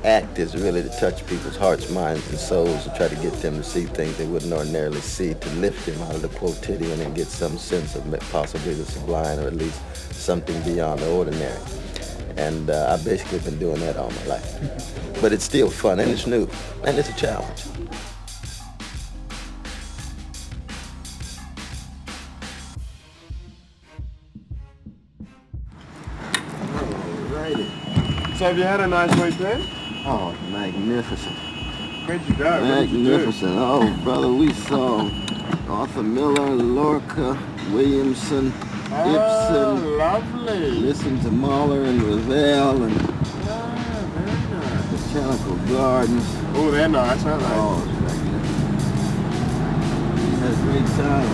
act is really to touch people's hearts, minds, and souls, to try to get them to see things they wouldn't ordinarily see, to lift them out of the quotidian and get some sense of possibly the sublime, or at least something beyond the ordinary. And I've basically been doing that all my life. But it's still fun, and it's new, and it's a challenge. So have you had a nice week then? Oh, magnificent. Where'd you go? Magnificent. Oh, brother, we saw Arthur Miller, Lorca, Williamson, Ibsen. Lovely. Listened to Mahler and Ravel and Very nice. Botanical Gardens. Oh, they're nice, aren't they? Oh, it's magnificent. We had a great time.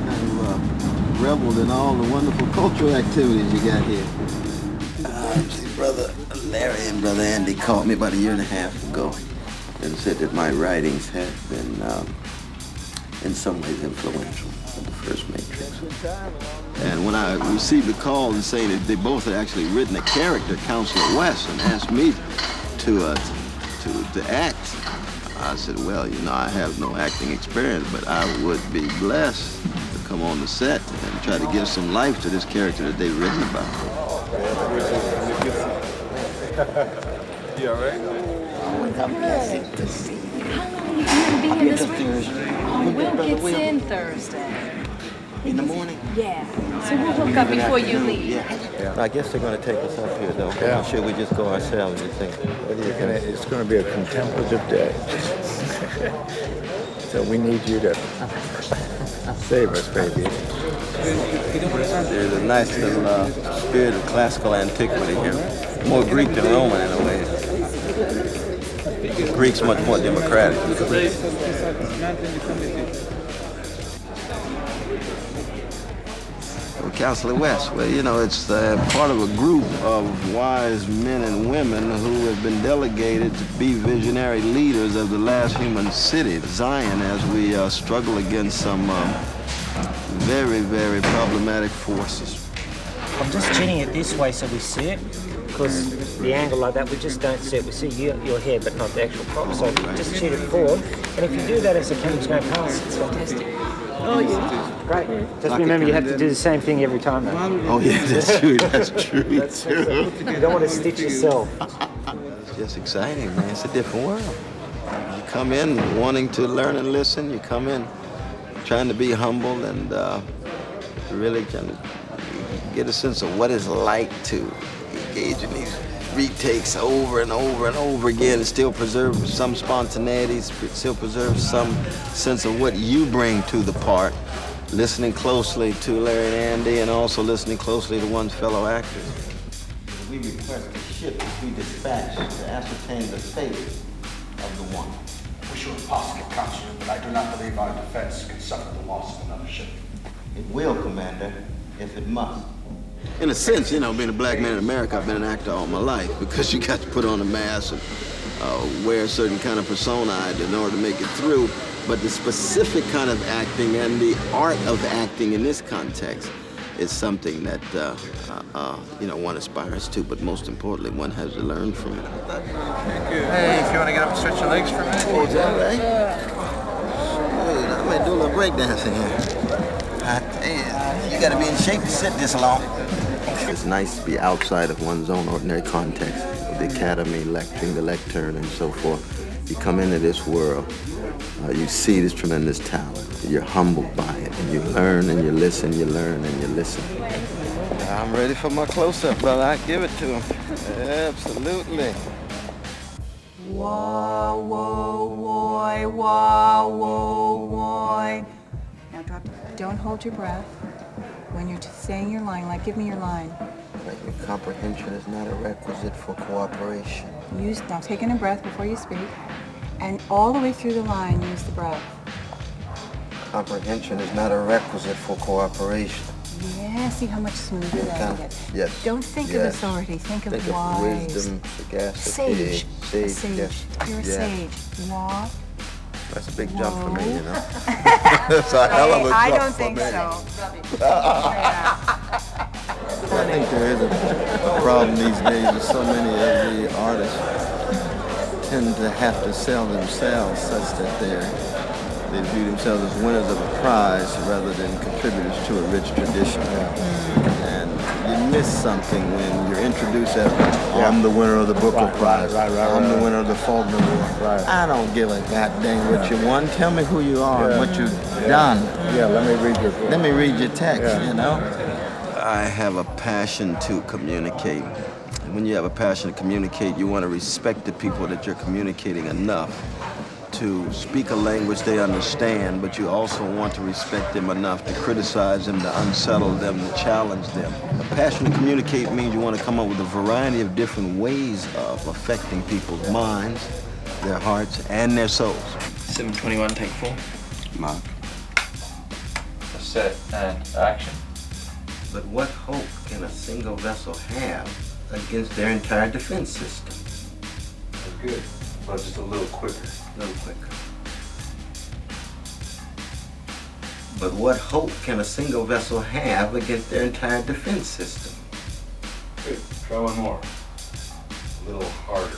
Kind of reveled in all the wonderful cultural activities you got here. See, Brother Larry and Brother Andy called me about 1.5 years ago and said that my writings had been, in some ways, influential in the first Matrix. And when I received a call and saying that they both had actually written a character, Councillor West, and asked me to act, I said, well, you know, I have no acting experience, but I would be blessed to come on the set and try to give some life to this character that they've written about. You all right? How long are you going to be here this week? Oh, Will gets in Thursday. In the morning? Yeah. So we'll hook up before you leave. Yeah. I guess they're going to take us up here, though. Yeah. Or should we just go ourselves, you think? It's going to be a contemplative day. So we need you to save us, baby. There's a nice little spirit of classical antiquity here. More Greek than Roman in a way. Greek's much more democratic. Well, Councillor West, well, you know, it's part of a group of wise men and women who have been delegated to be visionary leaders of the last human city, Zion, as we struggle against some very, very problematic forces. I'm just tuning it this way so we see it, because the angle like that, we just don't see it. We see your hair, but not the actual prop. So just shoot it forward, and if you do that as the camera's going past, it's fantastic. Oh, yeah. Great. Just remember, you have to do the same thing every time, though. Oh, yeah, that's true. That's true. You don't want to stitch yourself. It's just exciting, man. It's a different world. You come in wanting to learn and listen. You come in trying to be humble and really trying to get a sense of what it's like to engage in these retakes over and over and over again and still preserve some spontaneity, still preserve some sense of what you bring to the part, listening closely to Larry and Andy and also listening closely to one's fellow actors. We request a ship to be dispatched to ascertain the fate of the one. Wish it was possible, Councillor, but I do not believe our defense can suffer the loss of another ship. It will, Commander, if it must. In a sense, you know, being a black man in America, I've been an actor all my life because you got to put on a mask and wear a certain kind of persona in order to make it through. But the specific kind of acting and the art of acting in this context is something that, you know, one aspires to, but most importantly, one has to learn from it. Hey, if you want to get up and stretch your legs for a minute. Oh, is that right? Dude, I may do a little breakdancing here. You gotta be in shape to sit this long. It's nice to be outside of one's own ordinary context, of the academy, lecturing, the lectern, and so forth. You come into this world, you see this tremendous talent. You're humbled by it, and you learn and you listen, you learn and you listen. I'm ready for my close-up, brother. I give it to him. Absolutely. Whoa, whoa, boy, whoa, whoa, boy. Now drop. Don't hold your breath when you're saying your line. Like, give me your line. Comprehension is not a requisite for cooperation. Now take in a breath before you speak, and all the way through the line, use the breath. Comprehension is not a requisite for cooperation. Yeah, see how much smoother that gets. Yes. Don't think of authority, think of Think wise. of wisdom, sagacity. Sage. A sage. Yes. You're a sage. Wah. That's a big jump for me, you know. That's a hell of a jump I don't for think me. so. I think there is a problem these days that so many of the artists tend to have to sell themselves such that they view themselves as winners of a prize rather than contributors to a rich tradition. And you miss something when you're introduced as, I'm the winner of the Booker Prize, I'm the winner of the Faulkner Award. I don't give a goddamn what you won. Tell me who you are and what you've done. Yeah, let me read your text, you know? I have a passion to communicate. And when you have a passion to communicate, you want to respect the people that you're communicating enough to speak a language they understand, but you also want to respect them enough to criticize them, to unsettle them, to challenge them. A passion to communicate means you want to come up with a variety of different ways of affecting people's minds, their hearts, and their souls. 721, take 4. Mark. Set and action. But what hope can a single vessel have against their entire defense system? Good, but just a little quicker. A little quicker. But what hope can a single vessel have against their entire defense system? Good. Try one more. A little harder.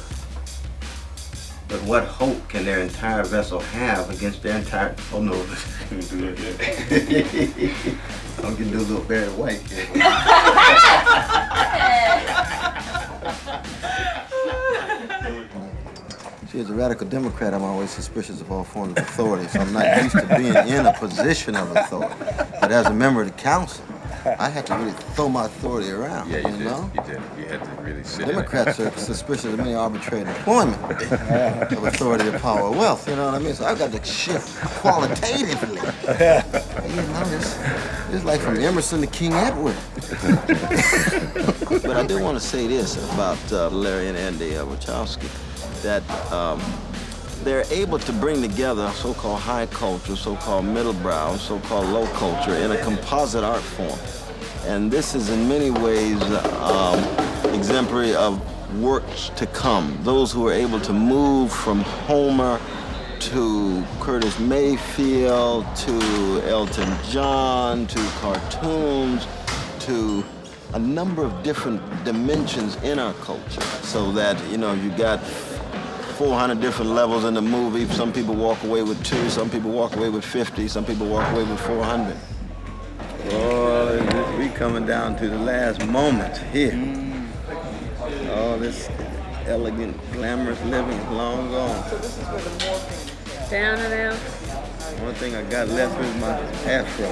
But what hope can their entire vessel have against their entire... Oh no. I'm gonna do a little Barry White here. See, as a radical Democrat, I'm always suspicious of all forms of authority, so I'm not used to being in a position of authority. But as a member of the council, I had to really throw my authority around, yeah, you know? You did. You had to really sit Democrats are suspicious of any arbitrary employment of authority, of power, or wealth, you know what I mean? So I've got to shift qualitatively. You know, it's like from Emerson to King Edward. But I do want to say this about Larry and Andy Wachowski, that they're able to bring together so-called high culture, so-called middle brow, so-called low culture in a composite art form. And this is in many ways exemplary of works to come. Those who are able to move from Homer to Curtis Mayfield to Elton John to cartoons to a number of different dimensions in our culture, so that, you know, you got 400 different levels in the movie. Some people walk away with 2, some people walk away with 50, some people walk away with 400. Oh, we coming down to the last moments here. All this elegant, glamorous living is long gone. So this is where the morphing down and out. One thing I got left is my afro.